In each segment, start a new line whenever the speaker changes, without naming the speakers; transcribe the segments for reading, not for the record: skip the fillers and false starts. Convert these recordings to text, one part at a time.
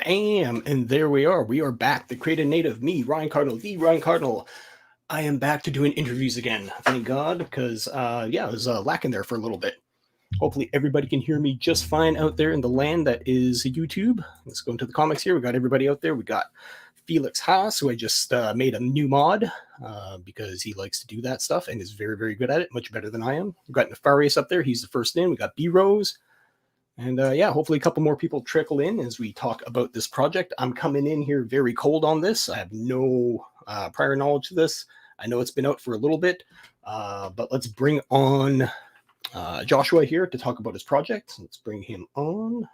Bam! And there we are. We are back. The creative native, me, Ryan Cardinal, the Ryan Cardinal. I am back to doing interviews again. Thank God, because I was lacking there for a little bit. Hopefully, everybody can hear me just fine out there in the land that is YouTube. Let's go into the comics here. We got everybody out there. We got Felix Haas, who I just made a new mod because he likes to do that stuff and is very, very good at it, much better than I am. We've got Nefarious up there. He's the first in. We got B Rose. And hopefully a couple more people trickle in as we talk about this project. I'm coming in here very cold on this. I have no prior knowledge of this. I know it's been out for a little bit, but let's bring on Joshua here to talk about his project. Let's bring him on.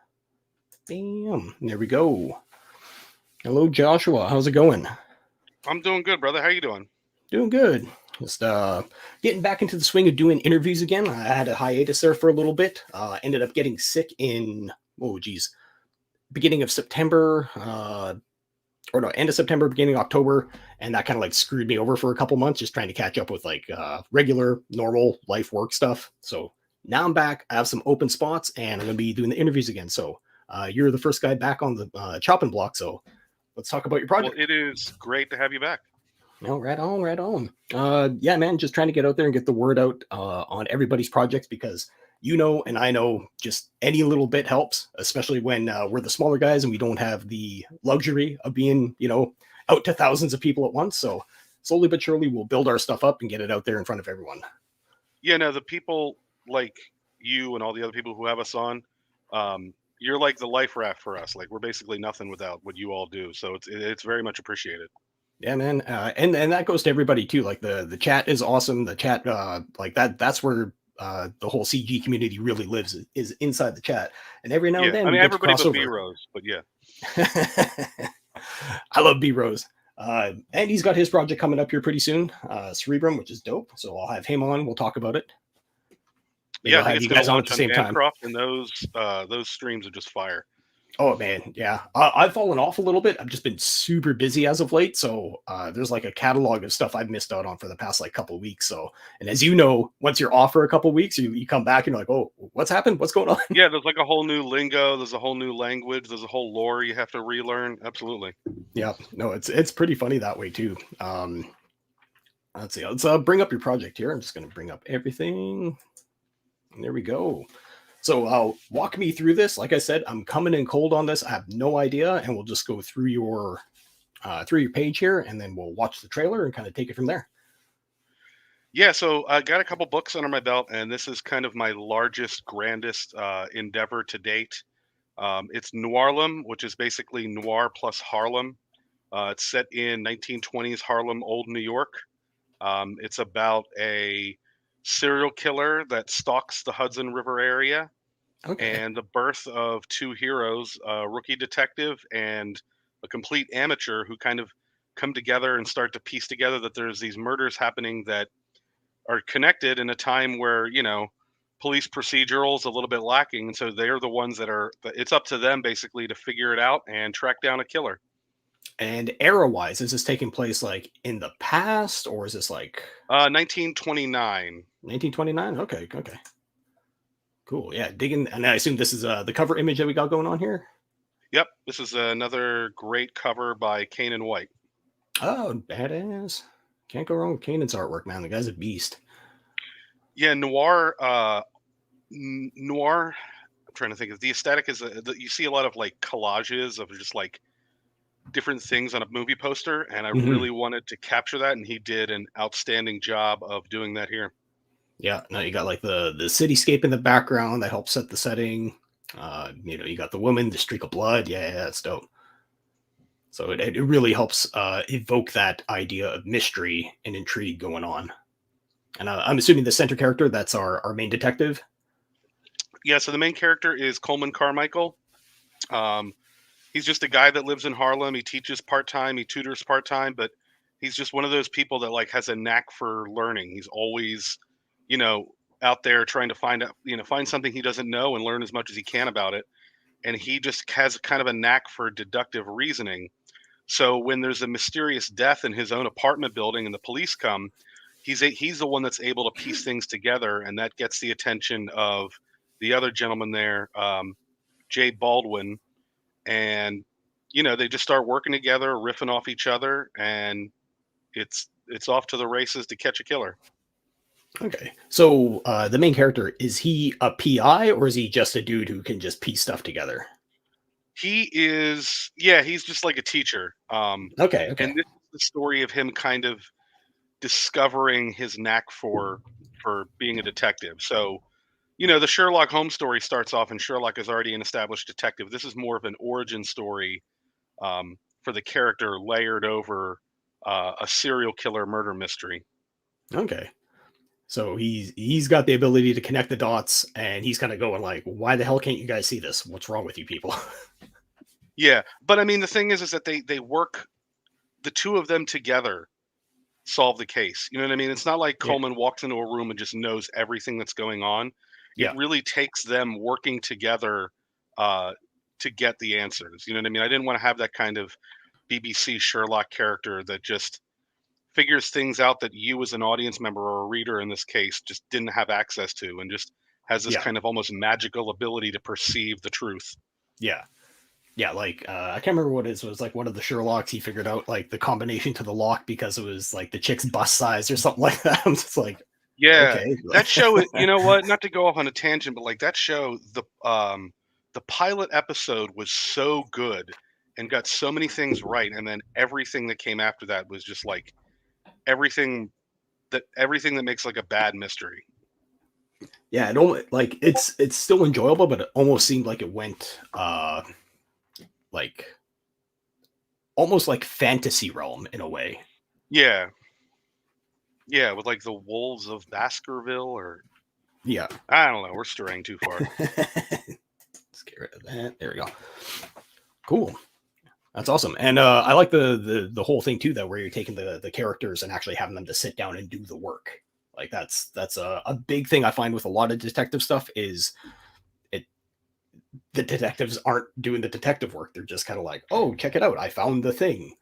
Bam. There we go. Hello, Joshua. How's it going?
I'm doing good, brother. How you doing?
Doing good. Just getting back into the swing of doing interviews again. I had a hiatus there for a little bit. Ended up getting sick in, beginning of September, end of September, beginning of October. And that kind of like screwed me over for a couple months, just trying to catch up with like regular, normal life work stuff. So now I'm back. I have some open spots and I'm going to be doing the interviews again. So you're the first guy back on the chopping block. So let's talk about your project.
Well, it is great to have you back.
No, right on. Yeah, man, just trying to get out there and get the word out on everybody's projects because you know and I know just any little bit helps, especially when we're the smaller guys and we don't have the luxury of being, out to thousands of people at once. So slowly but surely we'll build our stuff up and get it out there in front of everyone.
Yeah, no, the people like you and all the other people who have us on, you're like the life raft for us. Like we're basically nothing without what you all do. So it's very much appreciated.
Yeah, man, and that goes to everybody too. Like the chat is awesome. The chat, like that's where the whole CG community really lives is inside the chat. And every now and then,
I mean, everybody but
B
Rose, but yeah,
I love B Rose. And he's got his project coming up here pretty soon, Cerebrum, which is dope. So I'll have him on. We'll talk about it.
Maybe I think it's going to launch on the same time. And those streams are just fire.
Oh man, yeah. I've fallen off a little bit. I've just been super busy as of late, so there's like a catalog of stuff I've missed out on for the past like couple of weeks. So, and as you know, once you're off for a couple of weeks, you come back and you're like, oh, what's happened? What's going on?
Yeah, there's like a whole new lingo. There's a whole new language. There's a whole lore you have to relearn. Absolutely.
Yeah, no, it's pretty funny that way too. Let's see. Let's bring up your project here. I'm just going to bring up everything. And there we go. So walk me through this. Like I said, I'm coming in cold on this. I have no idea, and we'll just go through your page here, and then we'll watch the trailer and kind of take it from there.
Yeah, so I got a couple books under my belt, and this is kind of my largest, grandest endeavor to date. It's NOIRLEM, which is basically noir plus Harlem. It's set in 1920s Harlem, old New York. It's about a serial killer that stalks the Hudson River area, and the birth of two heroes, a rookie detective and a complete amateur, who kind of come together and start to piece together that there's these murders happening that are connected in a time where, police procedural's a little bit lacking. And so they're the ones it's up to them basically to figure it out and track down a killer.
And era-wise, is this taking place like in the past, or is this like
1929?
1929. Okay. Cool. Yeah, digging. And I assume this is the cover image that we got going on here.
Yep, this is another great cover by Kane and White.
Oh, badass! Can't go wrong with Kanan's artwork, man. The guy's a beast.
Yeah, noir. Noir. I'm trying to think of the aesthetic is you see a lot of like collages of just like different things on a movie poster, and I really wanted to capture that, and he did an outstanding job of doing that here.
Yeah, no, you got like the cityscape in the background that helps set the setting. You got the woman, the streak of blood. Yeah, that's dope. So it really helps evoke that idea of mystery and intrigue going on. And I'm assuming the center character, that's our main detective.
Yeah, so the main character is Coleman Carmichael. He's just a guy that lives in Harlem. He teaches part-time, he tutors part-time, but he's just one of those people that like has a knack for learning. He's always, out there trying to find something he doesn't know and learn as much as he can about it. And he just has kind of a knack for deductive reasoning. So when there's a mysterious death in his own apartment building and the police come, he's the one that's able to piece things together, and that gets the attention of the other gentleman there, Jay Baldwin, and they just start working together, riffing off each other, and it's off to the races to catch a killer.
Okay. So the main character, is he a PI or is he just a dude who can just piece stuff together?
He is, yeah, he's just like a teacher.
Okay.
And
Okay.
this is the story of him kind of discovering his knack for being a detective. So, the Sherlock Holmes story starts off, and Sherlock is already an established detective. This is more of an origin story for the character, layered over a serial killer murder mystery.
Okay. So he's got the ability to connect the dots, and he's kind of going like, "Why the hell can't you guys see this? What's wrong with you people?"
Yeah, but I mean, the thing is that they work, the two of them together solve the case. You know what I mean? It's not like
Yeah.
Coleman walks into a room and just knows everything that's going on. It
Yeah.
really takes them working together uh, to get the answers. You know what I mean? I didn't want to have that kind of BBC Sherlock character that just figures things out that you as an audience member or a reader in this case just didn't have access to, and just has this
Yeah.
kind of almost magical ability to perceive the truth.
Yeah. Yeah. Like I can't remember what it is. It was like one of the Sherlocks. He figured out like the combination to the lock because it was like the chick's bust size or something like that. I'm just like,
Yeah,
okay.
that show, you know what? Not to go off on a tangent, but like that show, the pilot episode was so good and got so many things right, and then everything that came after that was just like everything everything that makes like a bad mystery.
Yeah. It almost like it's still enjoyable, but it almost seemed like it went like almost like fantasy realm in a way.
Yeah, yeah, with like the Wolves of Baskerville, or
Yeah.
I don't know, we're straying too far.
Let's get rid of that. There we go. Cool. That's awesome. And I like the whole thing too, though, where you're taking the characters and actually having them to sit down and do the work. Like that's a big thing I find with a lot of detective stuff is it the detectives aren't doing the detective work. They're just kind of like, oh, check it out. I found the thing.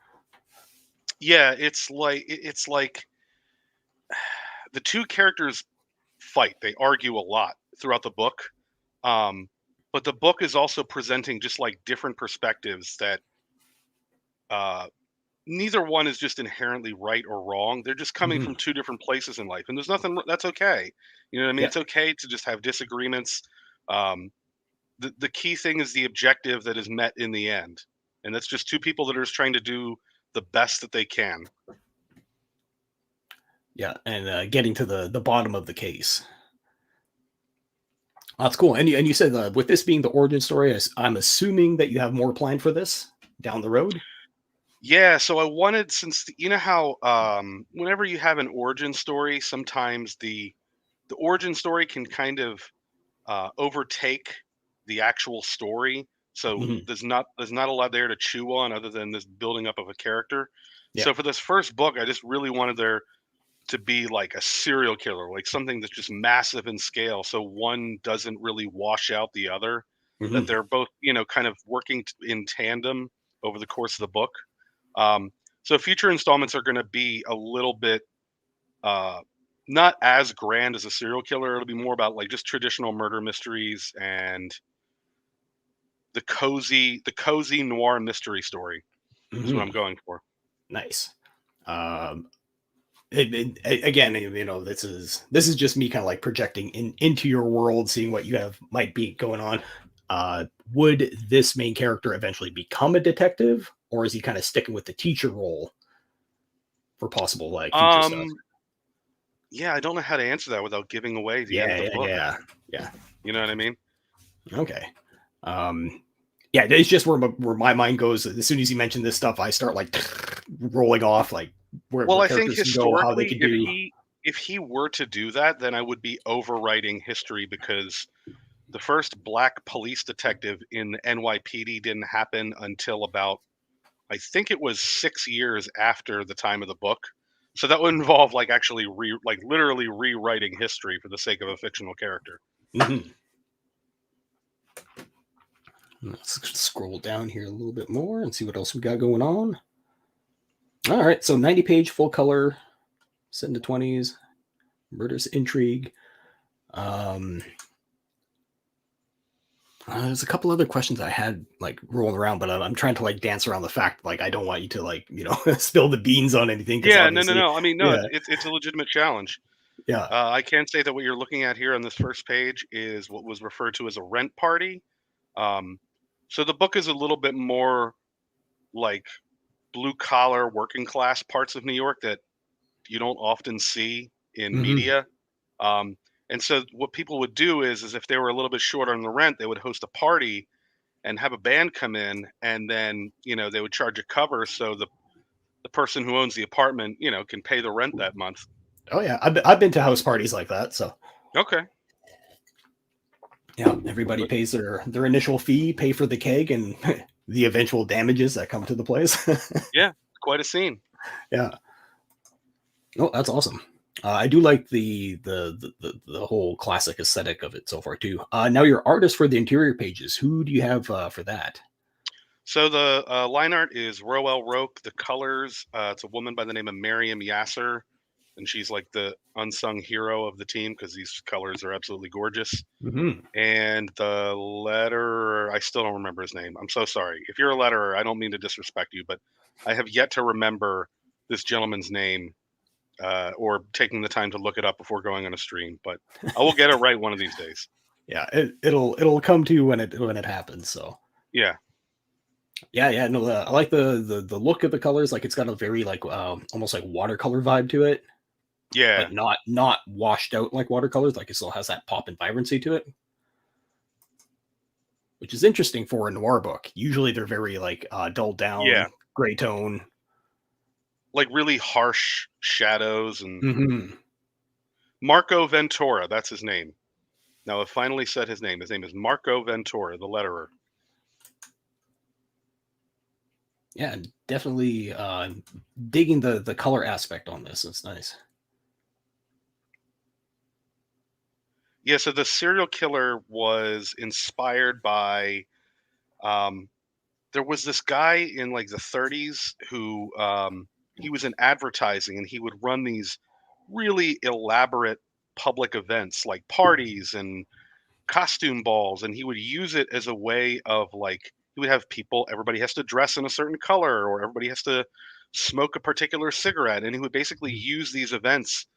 Yeah, it's like the two characters fight. They argue a lot throughout the book. Um, but the book is also presenting just like different perspectives that uh, neither one is just inherently right or wrong. They're just coming
Hmm.
from two different places in life, and there's nothing that's okay. You know what I mean?
Yeah.
It's okay to just have disagreements. Um, the key thing is the objective that is met in the end, and that's just two people that are just trying to do the best that they can.
Yeah. And getting to the bottom of the case. That's cool. And you said with this being the origin story, I'm assuming that you have more planned for this down the road.
Yeah, so I wanted, since you know how whenever you have an origin story, sometimes the origin story can kind of overtake the actual story. So
Hmm.
there's not a lot there to chew on other than this building up of a character.
Yeah.
So for this first book, I just really wanted there to be like a serial killer, like something that's just massive in scale, so one doesn't really wash out the other. That
Hmm.
they're both, kind of working in tandem over the course of the book. Um, so future installments are going to be a little bit uh, not as grand as a serial killer. It'll be more about like just traditional murder mysteries and the cozy noir mystery story is what I'm
Hmm.
going for.
Nice. Um, again, this is just me kind of like projecting into your world, seeing what you have might be going on. Would this main character eventually become a detective, or is he kind of sticking with the teacher role for possible like future stuff?
Um, yeah, I don't know how to answer that without giving away the end of
Yeah,
the
yeah,
book.
yeah, yeah.
You know what I mean?
Okay. Um, yeah, it's just where my mind goes. As soon as you mention this stuff, I start like rolling off like
Well,
where
I think
characters can go, how they
historically,
could
if
do.
he were to do that, then I would be overwriting history, because the first black police detective in the NYPD didn't happen until about, I think it was 6 years after the time of the book. So that would involve like actually like literally rewriting history for the sake of a fictional character.
Mhm. Let's scroll down here a little bit more and see what else we got going on. All right, so 90-page full color, set into 20s, murderous intrigue. Um, There's a couple other questions I had like rolling around, but I'm trying to like dance around the fact like I don't want you to like spill the beans on anything because
Yeah, no, no,
obviously,
no. I mean, no,
yeah,
it's a legitimate challenge.
yeah,
I can say that what you're looking at here on this first page is what was referred to as a rent party. Um, so the book is a little bit more like blue collar, working class parts of New York that you don't often see in
hmm,
media. Um, and so what people would do is if they were a little bit short on the rent, they would host a party and have a band come in, and then they would charge a cover so the person who owns the apartment can pay the rent that month.
oh yeah, I've been to house parties like that, so
Okay,
yeah, everybody
but
pays their initial fee, pay for the keg, and the eventual damages that come to the place.
yeah, quite a scene.
Yeah. Oh, that's awesome. I do like the whole classic aesthetic of it so far too. Now your artist for the interior pages. Who do you have for that?
So the line art is Roel Roque. The colors, it's a woman by the name of Miriam Yasser, and she's like the unsung hero of the team because these colors are absolutely gorgeous.
Hmm.
And the letterer, I still don't remember his name. I'm so sorry. If you're a letterer, I don't mean to disrespect you, but I have yet to remember this gentleman's name or taking the time to look it up before going on a stream. But I will get it right one of these days.
Yeah, it'll come to you when it happens. So
Yeah,
yeah, yeah. No, I like the look of the colors. Like it's got a very like almost like watercolor vibe to it,
yeah,
but not washed out like watercolors. Like it still has that pop and vibrancy to it, which is interesting for a noir book. Usually they're very like dulled
yeah.
down, gray tone.
Like really harsh shadows and
Hmm.
Marco Ventura, that's his name. Now I've finally said his name. His name is Marco Ventura, the letterer.
Yeah, definitely digging the color aspect on this. It's nice.
Yeah, so the serial killer was inspired by um, there was this guy in like the 30s who he was in advertising and he would run these really elaborate public events like parties and costume balls, and he would use it as a way of like he would have people everybody has to dress in a certain color or everybody has to smoke a particular cigarette, and he would basically use these events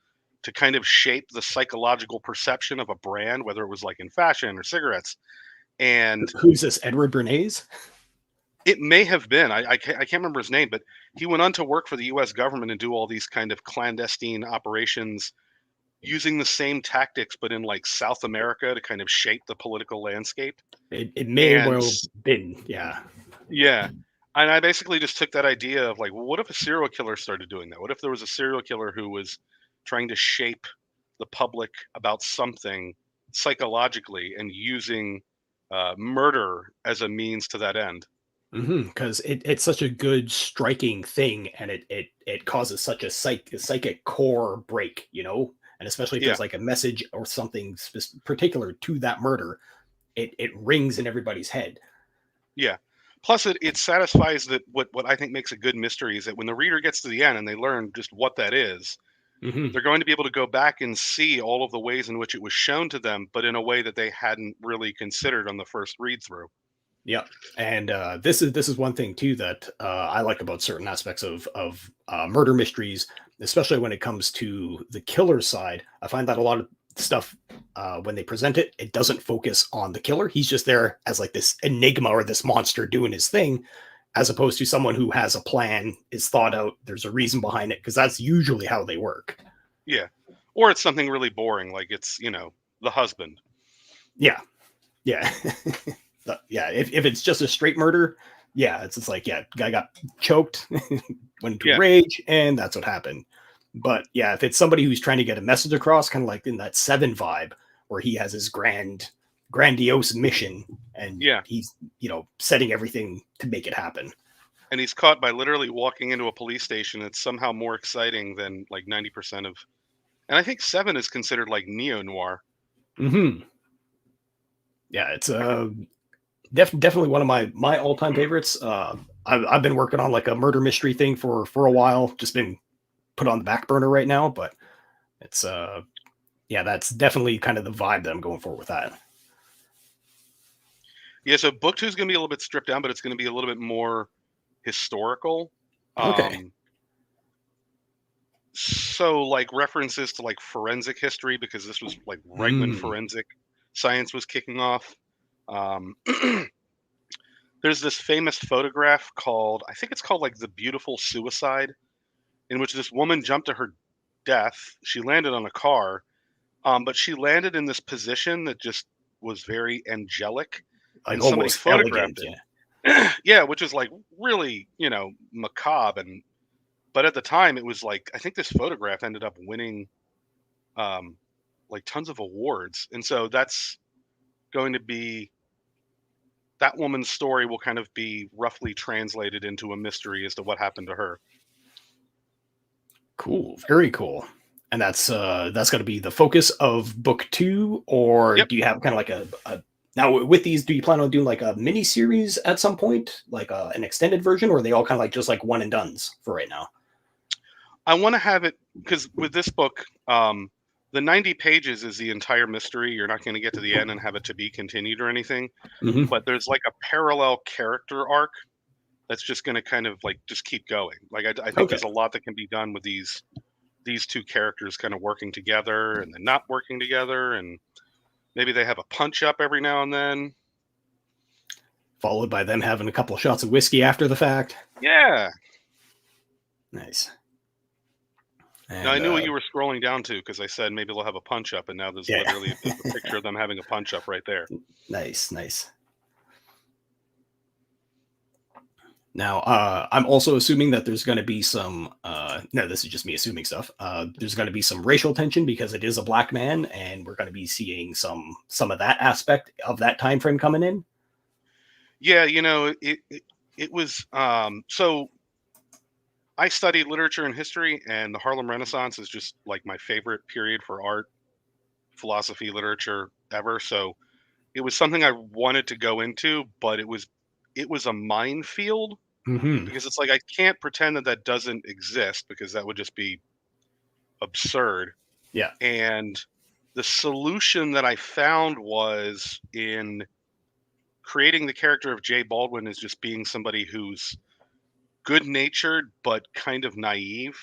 to kind of shape the psychological perception of a brand, whether it was like in fashion or cigarettes. And
Who's this? Edward Bernays?
it may have been I can't remember his name, but he went on to work for the US government and do all these kind of clandestine operations using the same tactics but in like South America to kind of shape the political landscape.
It may
And
well been, yeah.
yeah. And I basically just took that idea of like, well, what if a serial killer started doing that? What if there was a serial killer who was trying to shape the public about something psychologically and using murder as a means to that end?
Because it's such a good striking thing, and it causes such a psychic core break, and especially if
Yeah,
there's like a message or something particular to that murder, it rings in everybody's head.
yeah. Plus, it satisfies that what I think makes a good mystery is that when the reader gets to the end and they learn just what that is,
Hmm.
they're going to be able to go back and see all of the ways in which it was shown to them, but in a way that they hadn't really considered on the first read through.
Yeah, and this is one thing too that I like about certain aspects of murder mysteries, especially when it comes to the killer side. I find that a lot of stuff when they present it, it doesn't focus on the killer. He's just there as like this enigma or this monster doing his thing, as opposed to someone who has a plan, is thought out. There's a reason behind it because that's usually how they work.
Yeah. Or it's something really boring, like it's, the husband.
Yeah, yeah. Yeah, if it's just a straight murder, yeah, it's just like, yeah, guy got choked, went into
Yeah.
rage, and that's what happened. But yeah, if it's somebody who's trying to get a message across, kind of like in that Seven vibe, where he has his grandiose mission, and
Yeah.
he's setting everything to make it happen.
And he's caught by literally walking into a police station. It's somehow more exciting than like 90% of. And I think Seven is considered like neo noir.
Hmm. Yeah, it's definitely one of my all time favorites. I've been working on like a murder mystery thing for a while, just been put on the back burner right now, but it's yeah, that's definitely kind of the vibe that I'm going for with that.
Yeah, so book 2 is gonna be a little bit stripped down, but it's gonna be a little bit more historical.
Okay.
Um, so, like, references to, like, forensic history because this was, like, right when
Mm.
forensic science was kicking off. Um, there's this famous photograph called I think it's called, like, The Beautiful Suicide, in which this woman jumped to her death. She landed on a car, but she landed in this position that just was very angelic,
Like
and somebody
almost
photographed
elegant.
it.
Yeah.
Yeah, which is like really, macabre. And but at the time, it was like I think this photograph ended up winning um, like tons of awards, and so that's going to be that woman's story will kind of be roughly translated into a mystery as to what happened to her.
Cool. Very cool. And that's going to be the focus of book two, or
Yep.
do you have kind of like a now with these? Do you plan on doing like a mini series at some point, like an extended version, or are they all kind of like just like one and dones for right now?
I want to have it because with this book, the 90 pages is the entire mystery. You're not going to get to the end and have it to be continued or anything,
Hmm.
but there's like a parallel character arc that's just going to kind of like just keep going. Like I think
Okay.
there's a lot that can be done with these two characters kind of working together and then not working together, and maybe they have a punch up every now and then.
Followed by them having a couple shots of whiskey after the fact.
Yeah.
Nice.
Now I
And
knew what you were scrolling down to because I said maybe they'll have a punch up, and now there's
yeah,
literally a picture of them having a punch up right there.
nice, nice. Now, I'm also assuming that there's going to be some. No, this is just me assuming stuff. There's going to be some racial tension because it is a black man, and we're going to be seeing some of that aspect of that time frame coming in.
Yeah, it was so I studied literature and history, and the Harlem Renaissance is just like my favorite period for art, philosophy, literature ever. So it was something I wanted to go into, but it was a minefield
Hmm.
because it's like I can't pretend that that doesn't exist because that would just be absurd.
Yeah.
And the solution that I found was in creating the character of Jay Baldwin as just being somebody who's good natured but kind of naive.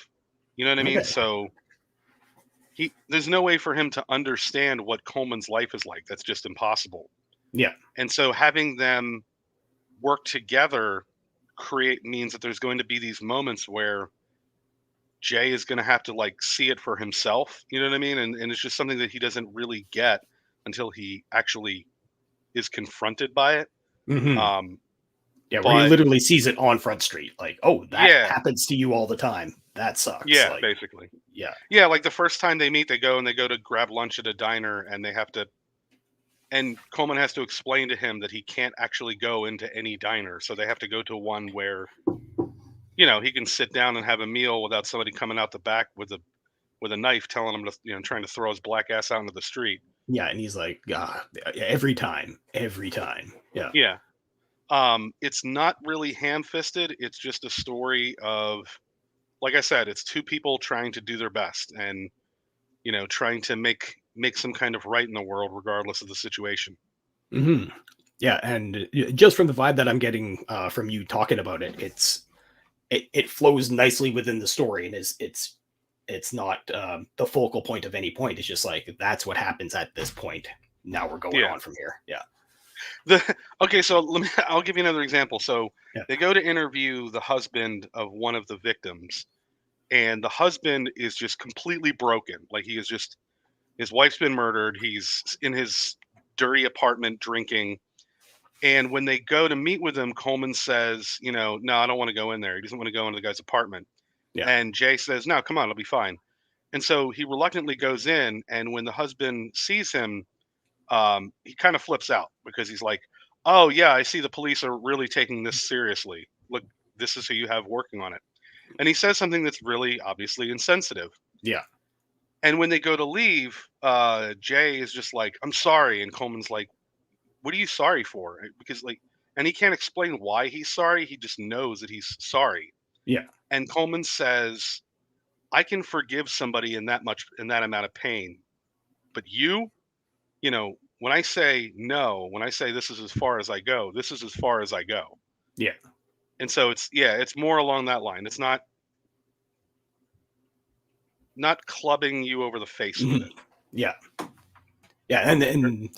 You know what I mean?
Okay.
So there's no way for him to understand what Coleman's life is like. That's just impossible.
Yeah.
And so having them work together create means that there's going to be these moments where Jay is going to have to like see it for himself. You know what I mean? And it's just something that he doesn't really get until he actually is confronted by it.
Hmm.
Um,
Yeah, where he
but
literally sees it on Front Street, like, oh, that
yeah,
happens to you all the time. That sucks.
yeah,
Like,
basically.
yeah.
Yeah, like the first time they meet, they go to grab lunch at a diner, and they have to, and Coleman has to explain to him that he can't actually go into any diner, so they have to go to one where he can sit down and have a meal without somebody coming out the back with a knife telling him to trying to throw his black ass out into the street.
Yeah, and he's like, ah, every time, every time. Yeah.
Yeah. It's not really ham-fisted. It's just a story of, like I said, it's two people trying to do their best and trying to make some kind of right in the world regardless of the situation.
Hmm. Yeah, and just from the vibe that I'm getting from you talking about it, it flows nicely within the story, and it's not the focal point of any point. It's just like that's what happens at this point. Now we're going
Yeah.
on from here. Yeah,
Okay, so I'll give you another example. So
yeah,
they go to interview the husband of one of the victims, and the husband is just completely broken. Like he is just his wife's been murdered. He's in his dirty apartment drinking. And when they go to meet with him, Coleman says, no, I don't want to go in there. He doesn't want to go into the guy's apartment.
yeah.
And Jay says, no, come on, it'll be fine. And so he reluctantly goes in. And when the husband sees him, he kind of flips out because he's like, "Oh yeah, I see the police are really taking this seriously. Look, this is who you have working on it." And he says something that's really obviously insensitive.
Yeah.
And when they go to leave, Jay is just like, "I'm sorry," and Coleman's like, "What are you sorry for?" Because like, and he can't explain why he's sorry. He just knows that he's sorry.
Yeah.
And Coleman says, "I can forgive somebody in that amount of pain, but you know." when I say no, when I say this is as far as I go, this is as far as I go.
Yeah.
And so it's more along that line. It's not clubbing you over the face with
Mhm.
it.
Yeah. Yeah. And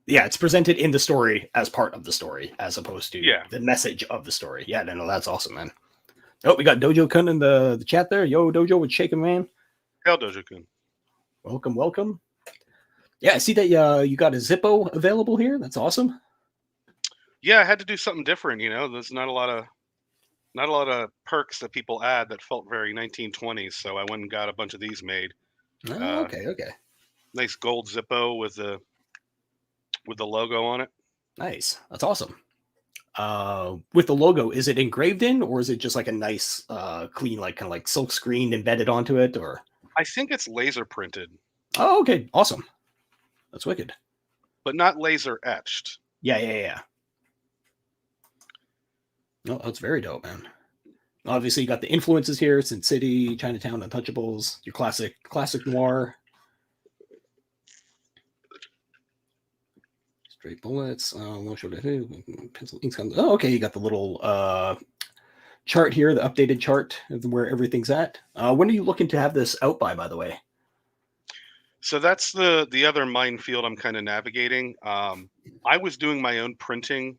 yeah, it's presented in the story as part of the story as opposed to
Yeah.
the message of the story. Yeah. No, that's awesome, man. Oh, we got Dojo Kun in the chat there. Yo, Dojo with Shaken Man.
Hell, Dojo-kun.
Welcome, welcome. Yeah, I see that you got a Zippo available here. That's awesome.
Yeah, I had to do something different. There's not a lot of perks that people add that felt very 1920s. So I went and got a bunch of these made.
Oh,
Uh,
okay, okay.
Nice gold Zippo with the logo on it.
Nice. That's awesome. With the logo, is it engraved in, or is it just like a nice, clean, like kind of like silk screen embedded onto it, or?
I think it's laser printed,
Oh, okay, awesome. That's wicked.
but not laser etched.
Yeah, yeah, yeah. No, that's very dope, man. Obviously, you got the influences here: Sin City, Chinatown, Untouchables, your classic noir. Straight bullets. Pencil inks. Oh, okay. You got the little chart here, the updated chart of where everything's at. When are you looking to have this out by the way?
So that's the other minefield I'm kind of navigating. I was doing my own printing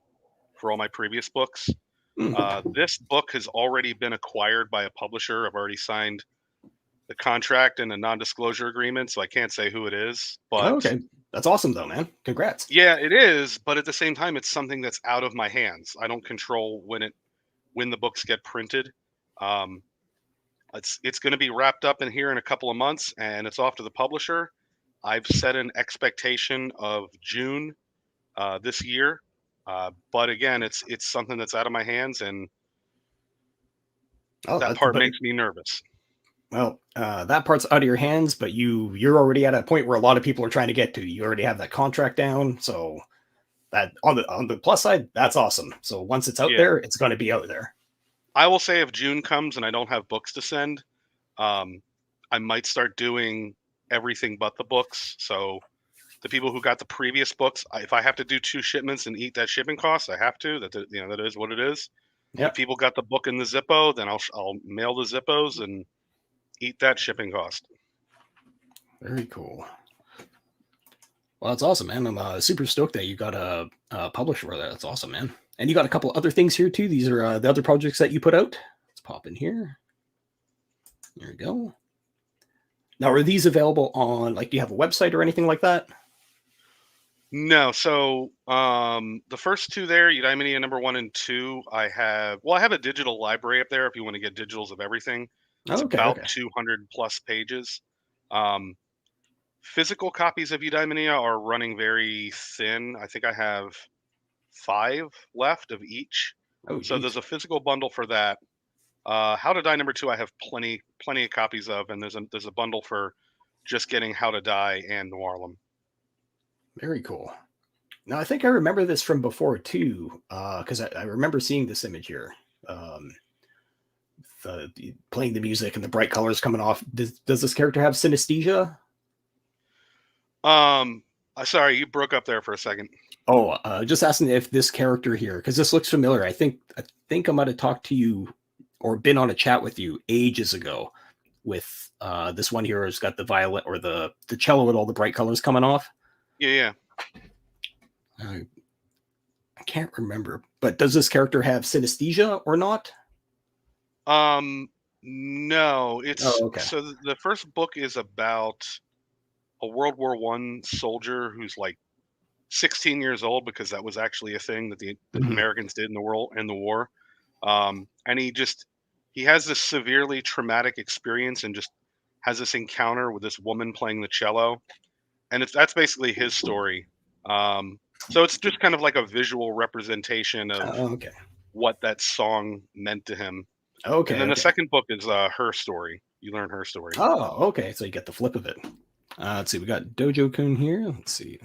for all my previous books.
Mm.
This book has already been acquired by a publisher. I've already signed the contract and a non-disclosure agreement, so I can't say who it is.
Oh,
But
okay. That's awesome, though, man. Congrats.
yeah, it is. But at the same time, it's something that's out of my hands. I don't control when the books get printed. Um, it's going to be wrapped up in here in a couple of months, and it's off to the publisher. I've set an expectation of June this year, but again, it's something that's out of my hands, and
Oh,
that part makes me nervous.
well, that part's out of your hands, but you're already at a point where a lot of people are trying to get to. You already have that contract down, so that on the plus side, that's awesome. So once it's out
Yeah,
there, it's going to be out there.
I will say if June comes and I don't have books to send, um, I might start doing everything but the books. So the people who got the previous books, if I have to do 2 shipments and eat that shipping cost, I have to. That is what it is. If
Yep.
people got the book in the Zippo, then I'll mail the Zippos and eat that shipping cost.
Very cool. Well, that's awesome, man. I'm super stoked that you got a publisher for that. That's awesome, man. And you got a couple other things here too. These are the other projects that you put out. Let's pop in here. There we go. Now, are these available on, like, do you have a website or anything like that?
No, so the first two there, Eudaimonia number 1 and 2, I have a digital library up there if you want to get digitals of everything. It's
Oh, okay,
about
okay.
200 plus pages. Um, Physical copies of Eudaimonia are running very thin. I think I have 5 left of each.
Oh,
So
geez.
there's a physical bundle for that. How to Die number 2, I have plenty of copies of, and there's a bundle for just getting How to Die and NOIRLEM.
Very cool. Now, I think I remember this from before too, because I remember seeing this image here. Um, playing the music and the bright colors coming off. Does this character have synesthesia?
Sorry, you broke up there for a second.
Oh, just asking if this character here, because this looks familiar. I think I might have talked to you or been on a chat with you ages ago with this one here who's got the violet or the cello with all the bright colors coming off.
Yeah.
I can't remember, but does this character have synesthesia or not?
No,
Oh, okay.
so the first book is about a World War I soldier who's like 16 years old, because that was actually a thing that the
Mhm.
Americans did in the war. And he has this severely traumatic experience and just has this encounter with this woman playing the cello, and that's basically his story. So it's just kind of like a visual representation of
Oh, okay.
what that song meant to him. And
Okay,
then the
okay.
second book is her story. You learn her story.
Oh, okay. So you get the flip of it. Let's see. We got Dojo Kun here. Let's see.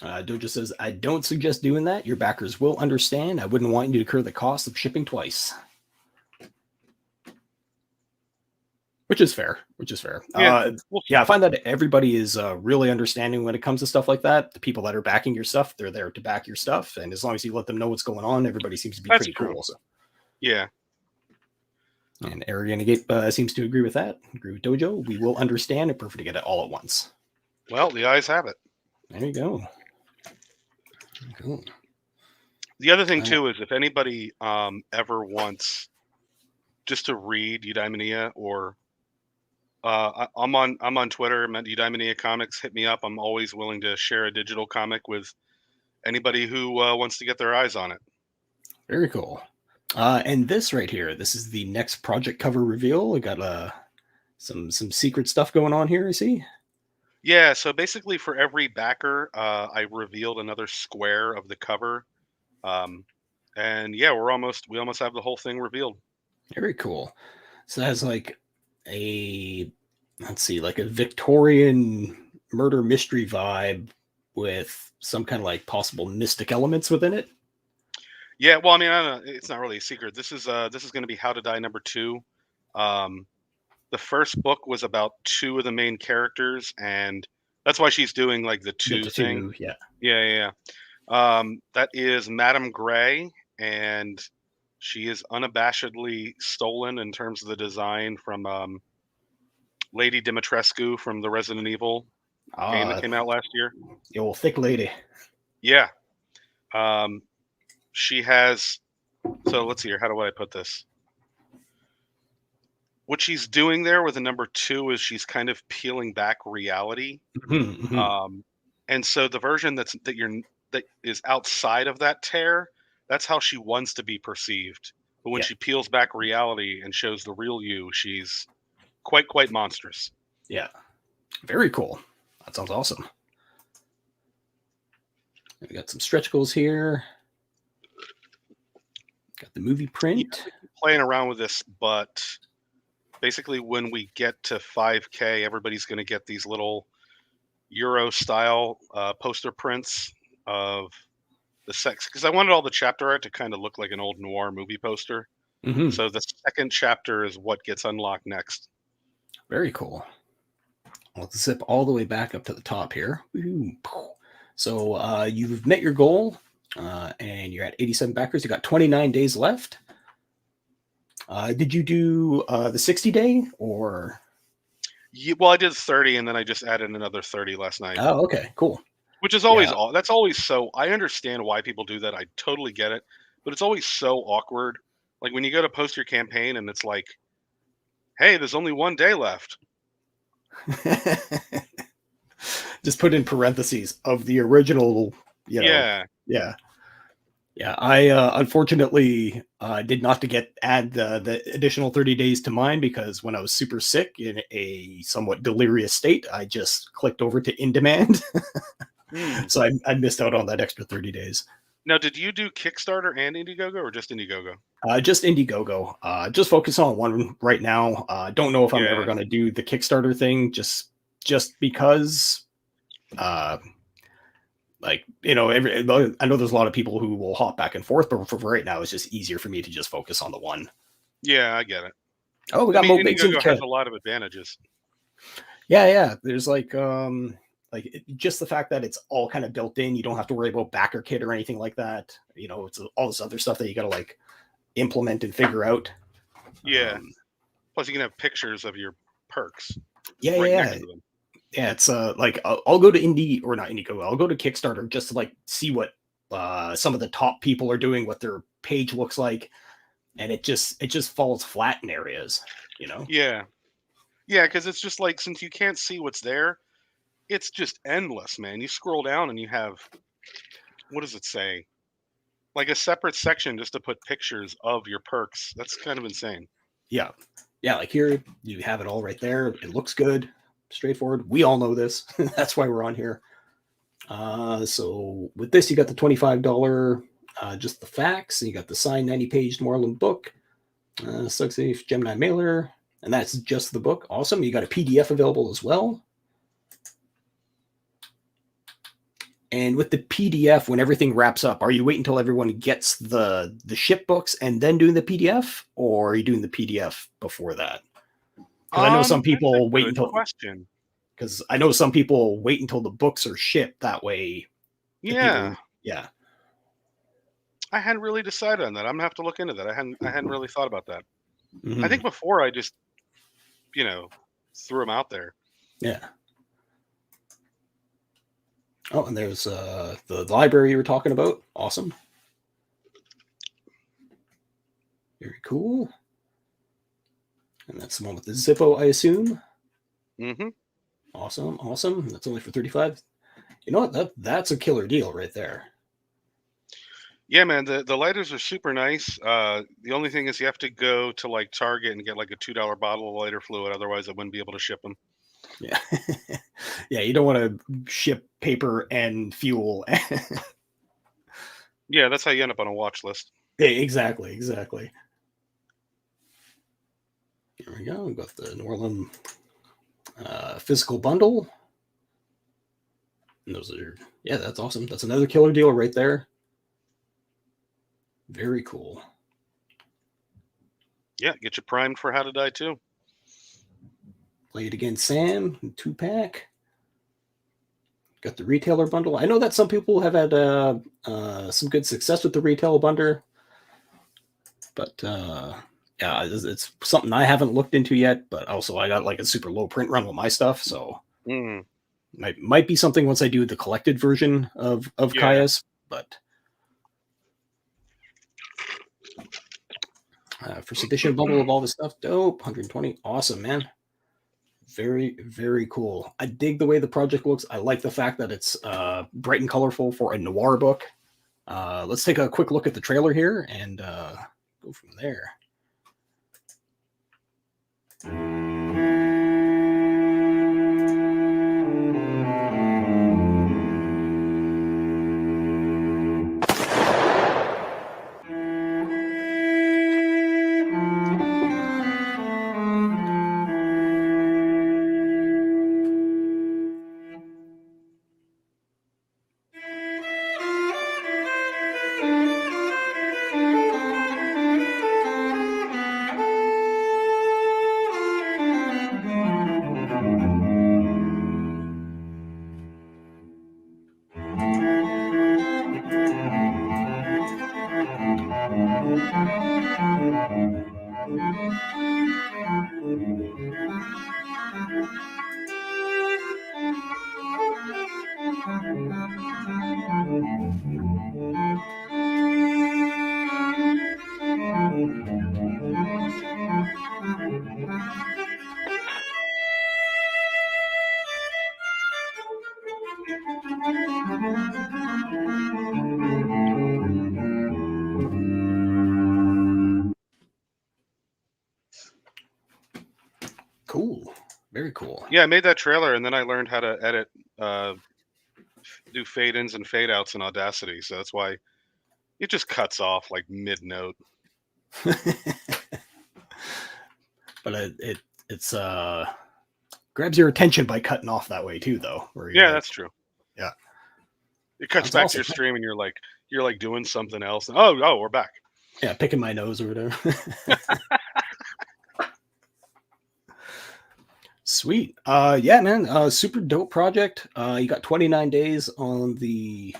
Dojo says, I don't suggest doing that. Your backers will understand. I wouldn't want you to incur the cost of shipping twice. Which is fair. Which is fair.
Yeah, we'll see.
Yeah, I find that everybody is really understanding when it comes to stuff like that. The people that are backing your stuff, they're there to back your stuff, and as long as you let them know what's going on, everybody seems to be
That's
pretty
true.
cool. So.
Yeah.
And Renegade seems to agree with that. Agree with Dojo. We will understand and prefer to get it all at once.
Well, the eyes have it.
There you go. Cool.
The other thing too is if anybody ever wants just to read Eudaimonia, or I'm on Twitter, I'm at Eudaimonia Comics. Hit me up. I'm always willing to share a digital comic with anybody who wants to get their eyes on it.
Very cool. And this right here, this is the next project cover reveal. We got some secret stuff going on here, I see.
Yeah, so basically for every backer, I revealed another square of the cover. And yeah, we almost have the whole thing revealed.
Very cool. So that's like let's see, like a Victorian murder mystery vibe with some kind of like possible mystic elements within it.
Yeah, well, I mean, I don't know, it's not really a secret. This is going to be How to Die #2. The first book was about two of the main characters, and that's why she's doing like the two thing.
Yeah.
Yeah. That is Madame Grey, and she is unabashedly stolen in terms of the design from Lady Dimitrescu from the Resident Evil game that came out last year.
The old thick lady.
Yeah. She has. So let's see here. How do I put this? What she's doing there with the #2 is she's kind of peeling back reality. And so the version that is outside of that tear, that's how she wants to be perceived. But when she peels back reality and shows the real you, she's quite monstrous.
Yeah. Very cool. That sounds awesome. We got some stretch goals here. Got the movie print.
Playing around with this, but basically when we get to 5K, everybody's going to get these little Euro style poster prints of the sex, because I wanted all the chapter art to kind of look like an old noir movie poster. So the second chapter is what gets unlocked next.
Very cool. Let's zip all the way back up to the top here. So you've met your goal, and you're at 87 backers. You got 29 days left. Did you do the 60-day or?
Yeah, well, I did 30, and then I just added another 30 last night.
Oh, okay, cool.
Which is always that's always so. I understand why people do that. I totally get it, but it's always so awkward. Like when you go to post your campaign, and it's like, "Hey, there's only 1 day left."
Just put in parentheses of the original. Yeah. I unfortunately did not add the additional 30 days to mine, because when I was super sick in a somewhat delirious state, I just clicked over to in demand. So I missed out on that extra 30 days.
Now, did you do Kickstarter and Indiegogo, or just Indiegogo?
Just Indiegogo. Just focus on one right now. Don't know if I'm ever going to do the Kickstarter thing, just because, I know there's a lot of people who will hop back and forth, but for right now, it's just easier for me to just focus on the one.
Yeah, I get it.
Oh, we got
Indiegogo has a lot of advantages.
Yeah. There's just the fact that it's all kind of built in. You don't have to worry about backer kit or anything like that. It's all this other stuff that you got to implement and figure out.
Yeah. Plus, you can have pictures of your perks.
Yeah. It's I'll go to Indiegogo. I'll go to Kickstarter just to see what some of the top people are doing, what their page looks like, and it just falls flat in areas,
Yeah, because it's just since you can't see what's there, it's just endless, man. You scroll down and you have, what does it say? Like a separate section just to put pictures of your perks. That's kind of insane.
Yeah. Like here, you have it all right there. It looks good, straightforward. We all know this. That's why we're on here. So with this, you got the $25, just the facts. And you got the signed 90-page NOIRLEM book, SugSafe Gemini mailer, and that's just the book. Awesome. You got a PDF available as well. And with the PDF, when everything wraps up, are you waiting until everyone gets the ship books and then doing the PDF, or are you doing the PDF before that? Because I know some
That's a
people wait
good
until
question.
because I know some people wait until the books are shipped. That way, if
Yeah,
people, yeah,
I hadn't really decided on that. I'm gonna have to look into that. I hadn't really thought about that. I
hmm
think before I just, you know, threw them out there.
yeah. Oh, and there's the library you were talking about. Awesome, very cool. And that's the one with the Zippo, I assume.
Hmm.
Awesome, awesome. That's only for 35. You know what? That's a killer deal right there.
Yeah, man, the lighters are super nice. The only thing is you have to go to like Target and get like a $2 bottle of lighter fluid. Otherwise, I wouldn't be able to ship them.
Yeah, yeah. You don't want to ship paper and fuel.
Yeah, that's how you end up on a watch list.
Exactly, exactly. Here we go. We've got the NOIRLEM physical bundle. And those are, yeah, that's awesome. That's another killer deal right there. Very cool.
Yeah, get you primed for How to Die too.
Play it again, Sam. 2 pack. Got the retailer bundle. I know that some people have had some good success with the retailer bundle, but yeah, it's something I haven't looked into yet. But also, I got like a super low print run with my stuff, so
Mm,
might be something once I do the collected version of
yeah.
Caius. But first edition bundle of all this stuff, dope. 120, awesome, man. Very, very cool. I dig the way the project looks. I like the fact that it's bright and colorful for a noir book. Let's take a quick look at the trailer here and go from there. Cool. Very cool.
Yeah, I made that trailer and then I learned how to edit, uh, do fade ins and fade outs in Audacity. So that's why it just cuts off like mid note.
But it's grabs your attention by cutting off that way too, though. Where you're
Yeah,
like,
that's true.
yeah,
It cuts
that's
back to
awesome.
your stream and you're like doing something else. Oh, we're back.
Yeah, picking my nose or whatever. Sweet. Yeah, man. Super dope project. You got 29 days on the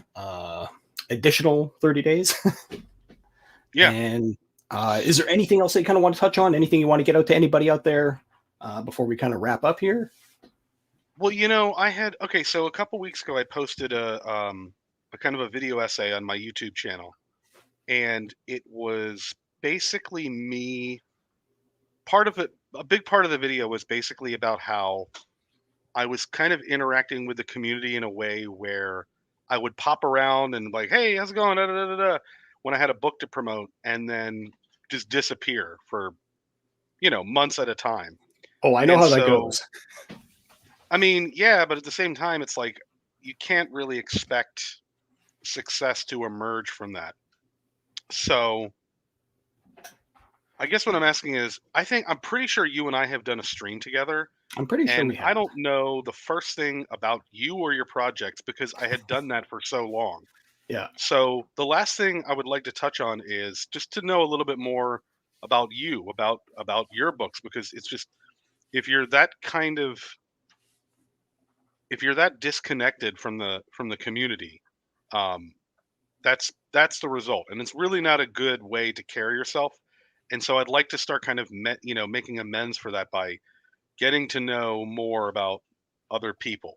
additional 30 days.
Yeah.
And is there anything else that you kind of want to touch on? Anything you want to get out to anybody out there before we kind of wrap up here?
Well, I had okay, so a couple weeks ago I posted a kind of a video essay on my YouTube channel, and it was basically me. Part of it, a big part of the video was basically about how I was kind of interacting with the community in a way where I would pop around and like, "Hey, how's it going?" Da, da, da, da, da," when I had a book to promote, and then just disappear for months at a time.
Oh, I know
And
how that
so,
goes.
I mean, yeah, but at the same time, it's like you can't really expect success to emerge from that. So I guess what I'm asking is, I'm pretty sure you and I have done a stream together,
I'm pretty sure
and
we
I
have.
don't know the first thing about you or your projects because I had done that for so long.
Yeah.
So the last thing I would like to touch on is just to know a little bit more about you, about your books, because if you're that kind of if you're that disconnected from the community, um, that's the result, and it's really not a good way to carry yourself. And so I'd like to start kind of making amends for that by getting to know more about other people,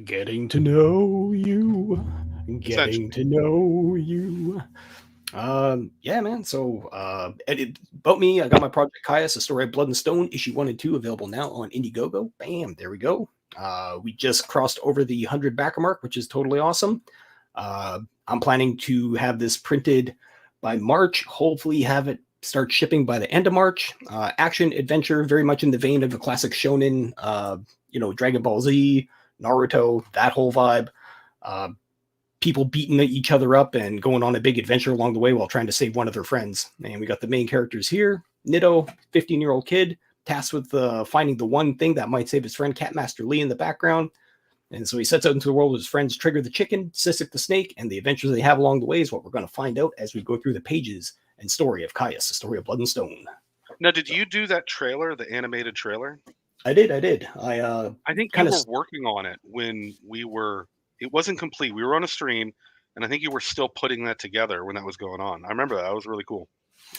Getting to know you. Getting
essentially.
to know you. Yeah, man. So, about me, I got my Project Caius, A Story of Blood and Stone, issue 1 and 2, available now on Indiegogo. Bam, there we go. We just crossed over the 100 backer mark, which is totally awesome. I'm planning to have this printed by March. Hopefully, have it start shipping by the end of March. Action adventure, very much in the vein of the classic shonen. Dragon Ball Z, Naruto, that whole vibe. Uh, People beating each other up and going on a big adventure along the way while trying to save one of their friends. And we got the main characters here. Nitto, 15-year-old kid, tasked with finding the one thing that might save his friend Catmaster Lee in the background. And so he sets out into the world with his friends Trigger the Chicken, Sissik the Snake, and the adventures they have along the way is what we're going to find out as we go through the pages and story of Caius, the story of Blood and Stone.
Now, did you do that trailer, the animated trailer?
I did.
I think you
kind of
were working on it when it wasn't complete. We were on a stream, and I think you were still putting that together when that was going on. I remember that. That was really cool.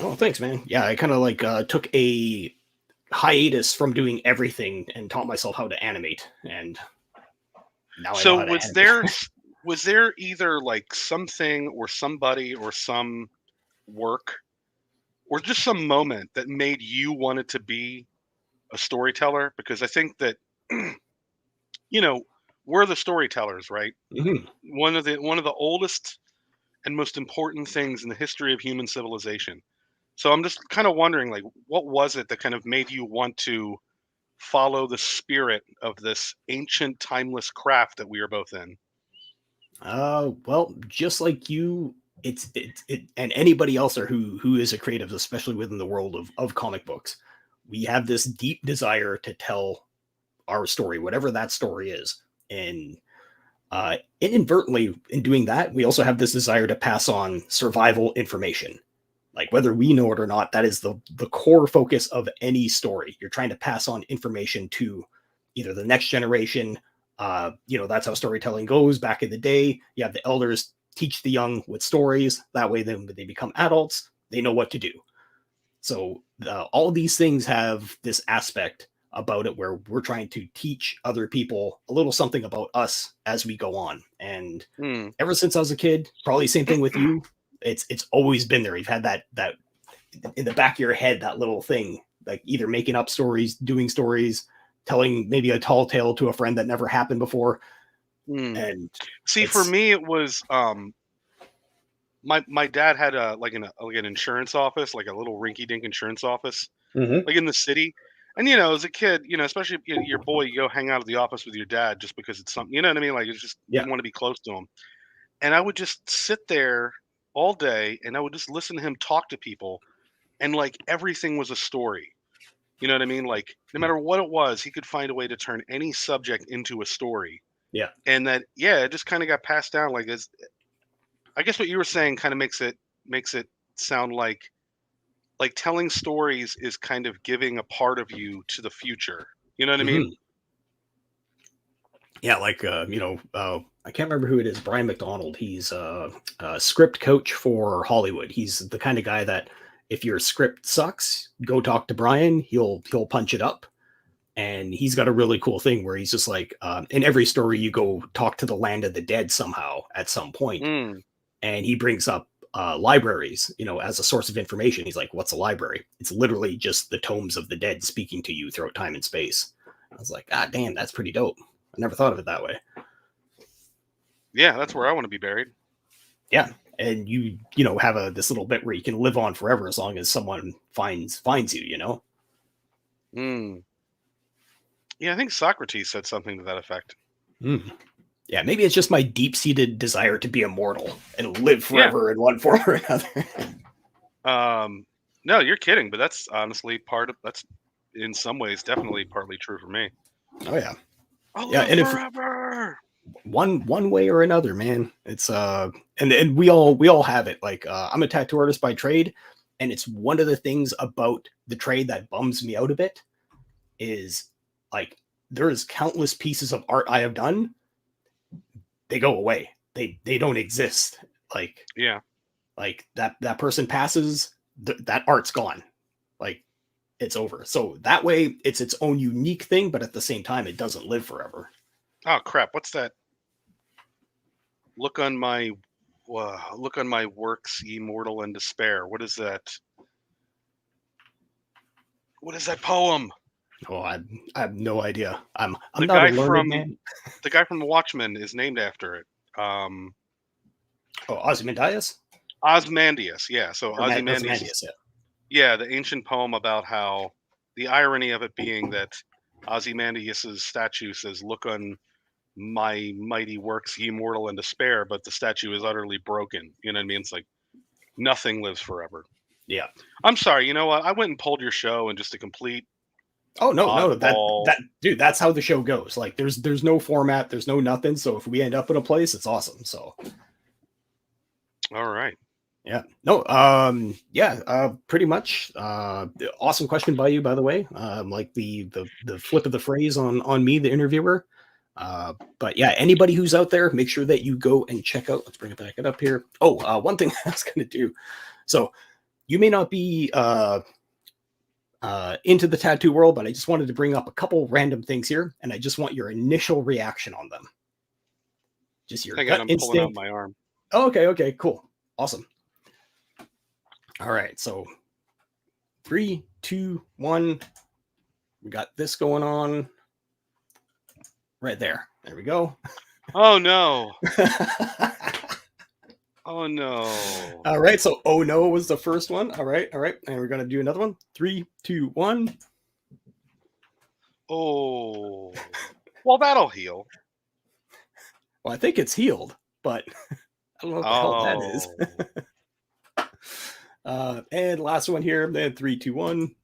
Oh, thanks, man. Yeah, I kind of took a hiatus from doing everything and taught myself how to animate, and now I know
So
how to animate.
was there either like something or somebody or some work or just some moment that made you wanted to be a storyteller? Because I think that you know, we're the storytellers, right?
Mhm.
One of the oldest and most important things in the history of human civilization. So I'm just kind of wondering, like, what was it that kind of made you want to follow the spirit of this ancient, timeless craft that we are both in?
Well, just like you, and anybody else or who is a creative, especially within the world of comic books, we have this deep desire to tell our story, whatever that story is, and inadvertently in doing that, we also have this desire to pass on survival information. Like whether we know it or not, that is the core focus of any story. You're trying to pass on information to either the next generation. That's how storytelling goes. Back in the day, you have the elders teach the young with stories. That way, then when they become adults, they know what to do. So all of these things have this aspect about it where we're trying to teach other people a little something about us as we go on. And
Hmm.
ever since I was a kid, probably same thing with you. It's always been there. You've had that in the back of your head, that little thing, like either making up stories, doing stories, telling maybe a tall tale to a friend that never happened before.
Hmm.
And
See, for
it's
me, it was my dad had an insurance office, like a little rinky-dink insurance office,
Mhm.
like in the city. And as a kid, especially if your boy, you go hang out at the office with your dad just because it's something, you know what I mean? Like it's just
Yeah.
you want to be close to him. And I would just sit there all day and I would just listen to him talk to people, and like everything was a story. You know what I mean? Like no matter what it was, he could find a way to turn any subject into a story.
Yeah.
And that, yeah, it just kind of got passed down. Like I guess what you were saying kind of makes it sound like telling stories is kind of giving a part of you to the future. You know what I mean?
Mhm. Yeah, I can't remember who it is. Brian McDonald. He's a script coach for Hollywood. He's the kind of guy that if your script sucks, go talk to Brian. He'll punch it up. And he's got a really cool thing where he's just like, in every story, you go talk to the land of the dead somehow at some point,
Mm.
and he brings up libraries, as a source of information. He's like, "What's a library?" It's literally just the tomes of the dead speaking to you throughout time and space. I was like, "Ah, damn, that's pretty dope." I never thought of it that way.
Yeah, that's where I want to be buried.
Yeah, and you have this little bit where you can live on forever as long as someone finds you.
Mm. Yeah, I think Socrates said something to that effect.
Hmm. Yeah, maybe it's just my deep-seated desire to be immortal and live
Yeah.
forever in one form or another.
Um, no, you're kidding, but that's honestly that's in some ways definitely partly true for me.
Oh yeah,
I'll
yeah,
live
and if
forever.
one way or another, man, it's and we all have it. Like I'm a tattoo artist by trade, and it's one of the things about the trade that bums me out a bit is like there's countless pieces of art I have done. They go away. They don't exist.
Yeah.
Like that person passes, that art's gone. Like it's over. So that way it's its own unique thing, but at the same time it doesn't live forever.
Oh crap! What's that? Look on my look on my works, ye mortal and despair. What is that? What is that poem?
Oh, I have no idea. I'm
The
not a
guy
learned
from
man.
the guy from Watchmen is named after it. Um,
Oh, Ozymandias?
Osmandius. Yeah. So
Or
Ozymandias is,
Ozymandias, yeah.
yeah, the ancient poem about how the irony of it being that Ozymandias's statue says, "Look on my mighty works, ye mortal and despair," but the statue is utterly broken. You know what I mean? It's like nothing lives forever.
Yeah.
I'm sorry. You know what? I went and pulled your show and just a complete
Oh no,
oddball.
that dude, that's how the show goes. Like there's no format, there's no nothing. So if we end up in a place, it's awesome. So
All right.
yeah. No, yeah, pretty much. Awesome question by you, by the way. Like the flip of the phrase on me, the interviewer. But yeah, anybody who's out there, make sure that you go and check out. Let's bring it back up here. Oh, one thing I was gonna do. So you may not be into the tattoo world, but I just wanted to bring up a couple random things here, and I just want your initial reaction on them. Just your
Hang on,
gut
I'm pulling out
instinct.
my arm.
Oh, okay, cool, awesome. All right, so 3, 2, 1. We got this going on right there. There we go.
Oh no. Oh no.
All right, so oh no was the first one. All right, and we're gonna do another one. 3, 2, 1.
Oh. Well, that'll heal.
Well, I think it's healed, but I don't know what the hell that is.
Oh.
And last one here. Then 3, 2, 1.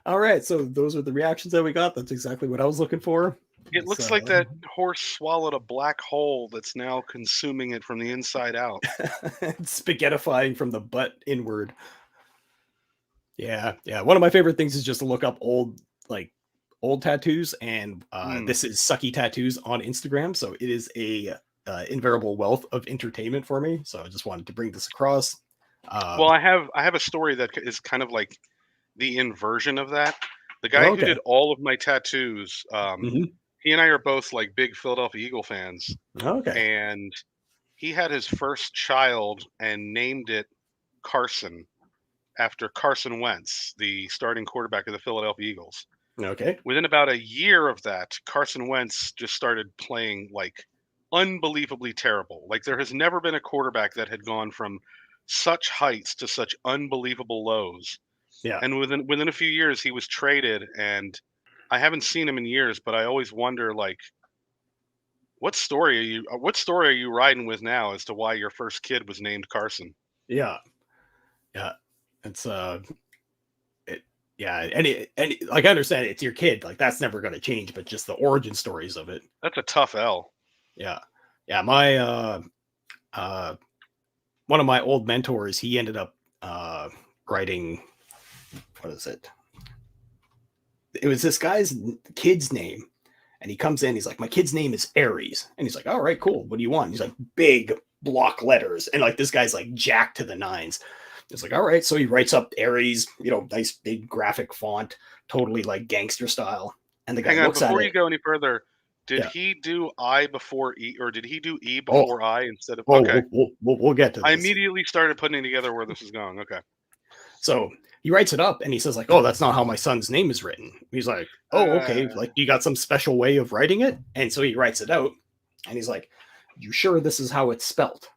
All right, so those are the reactions that we got. That's exactly what I was looking for.
It looks like that horse swallowed a black hole that's now consuming it from the inside out.
Spaghettifying from the butt inward. Yeah. One of my favorite things is just to look up old tattoos, and this is Sucky Tattoos on Instagram. So it is a invariable wealth of entertainment for me. So I just wanted to bring this across.
Well, I have a story that is kind of like the inversion of that. The guy who did all of my tattoos, he and I are both like big Philadelphia Eagle fans.
Okay.
And he had his first child and named it Carson after Carson Wentz, the starting quarterback of the Philadelphia Eagles.
Okay.
Within about a year of that, Carson Wentz just started playing like unbelievably terrible. Like there has never been a quarterback that had gone from such heights to such unbelievable lows.
Yeah.
And within a few years, he was traded, and I haven't seen him in years. But I always wonder, like, what story are you riding with now as to why your first kid was named Carson?
Yeah. It's yeah, and like I understand it's your kid, like that's never going to change, but just the origin stories of it.
That's a tough L.
Yeah. My one of my old mentors, he ended up writing, what is it? It was this guy's kid's name. And he comes in, he's like, my kid's name is Aries. And he's like, all right, cool. What do you want? He's like, big block letters. And like, this guy's like jacked to the nines. It's like, all right. So he writes up Aries, nice big graphic font, totally like gangster style. And the guy looks at it.
Before you go any further, did he do I before E, or did he do E before I instead of? Okay,
we'll get to this.
I immediately started putting together where this is going. Okay.
So he writes it up and he says like, oh, that's not how my son's name is written. He's like, oh, okay. Like you got some special way of writing it. And so he writes it out and he's like, you sure this is how it's spelled?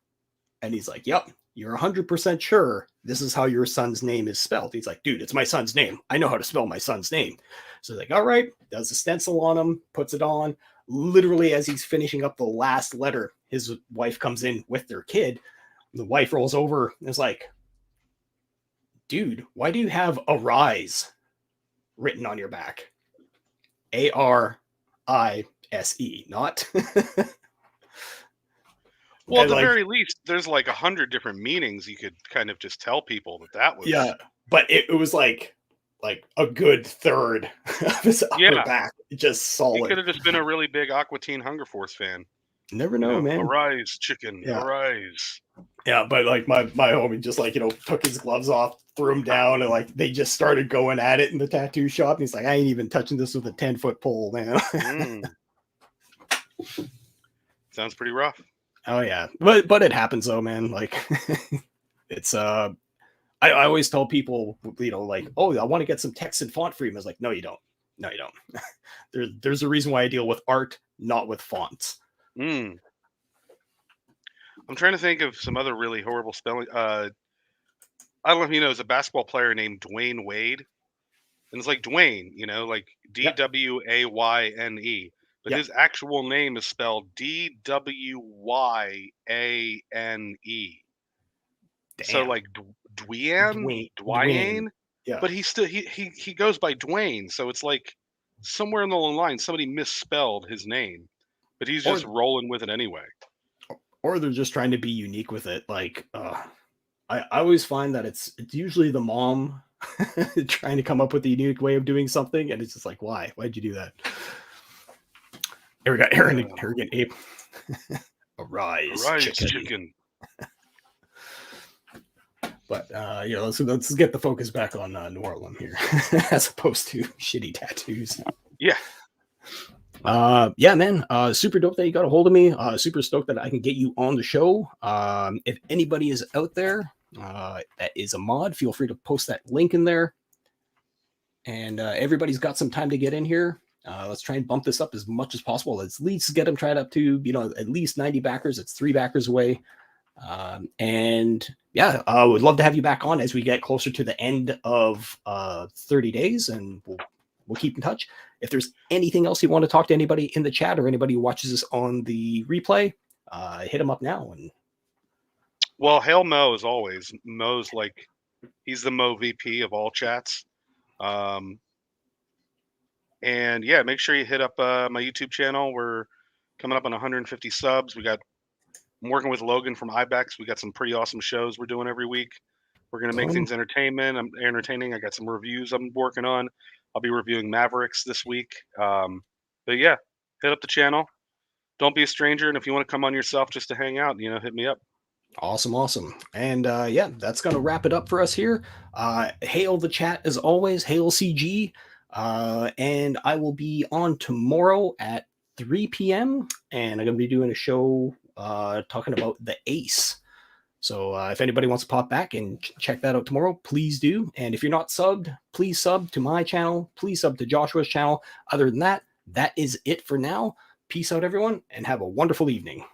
And he's like, yep, you're 100% sure this is how your son's name is spelled. He's like, dude, it's my son's name. I know how to spell my son's name. So he's like, all right, does a stencil on him, puts it on. Literally as he's finishing up the last letter, his wife comes in with their kid. The wife rolls over and is like, dude, why do you have Arise written on your back? Arise, not.
Well, at
And
the
like,
very least, there's like 100 different meanings you could kind of just tell people that
yeah,
was.
but it was like a good third of his upper
Yeah,
back, just
he could
solid.
have just been a really big Aqua Teen Hunger Force fan.
Never know, man.
Arise, chicken,
Yeah.
arise.
Yeah, but like my homie just like, took his gloves off, threw them down, and like they just started going at it in the tattoo shop. And he's like, I ain't even touching this with a 10-foot pole, man.
Mm, sounds pretty rough.
Oh yeah. But it happens though, man. Like it's I always tell people, like, oh, I want to get some text and font freedom. I was like, no, you don't. No, you don't. There's a reason why I deal with art, not with fonts.
Mm. I'm trying to think of some other really horrible spelling. I don't know if you know, there's a basketball player named Dwayne Wade. And it's like Dwayne, like
Yep.
Dwayne. But
Yep.
his actual name is spelled Dwyane. So
Damn.
like Dwayne,
Dwayne.
Dwayne,
Yeah.
but he still he goes by Dwayne. So it's like somewhere in the line somebody misspelled his name, but he's
Or
just rolling with it anyway.
or they're just trying to be unique with it. Like I always find that it's usually the mom trying to come up with a unique way of doing something, and it's just like, why? Why'd you do that? Here we got arrogant ape. Arise,
Arise,
chicken.
chicken.
But let's get the focus back on NOIRLEM here, as opposed to shitty tattoos.
Yeah.
Yeah, man. Super dope that you got a hold of me. Super stoked that I can get you on the show. If anybody is out there that is a mod, feel free to post that link in there. And everybody's got some time to get in here. Let's try and bump this up as much as possible. Let's at least get them tried up to, at least 90 backers. It's 3 backers away. And yeah, I would love to have you back on as we get closer to the end of 30 days, and we'll keep in touch. If there's anything else you want to talk to anybody in the chat or anybody who watches this on the replay, hit them up now. And
Well, hail Mo as always. Mo's like he's the Mo VP of all chats. And yeah, make sure you hit up my YouTube channel. We're coming up on 150 subs. I'm working with Logan from IBEX. We got some pretty awesome shows we're doing every week. We're gonna make things entertaining. I got some reviews I'm working on. I'll be reviewing Mavericks this week. But yeah, hit up the channel. Don't be a stranger, and if you want to come on yourself just to hang out, hit me up.
awesome. And yeah, that's gonna wrap it up for us here. Hail the chat as always. Hail CG. And I will be on tomorrow at 3 p.m. and I'm gonna be doing a show talking about the Ace. So if anybody wants to pop back and check that out tomorrow, please do. And if you're not subbed, please sub to my channel. Please sub to Joshua's channel. Other than that, that is it for now. Peace out, everyone, and have a wonderful evening.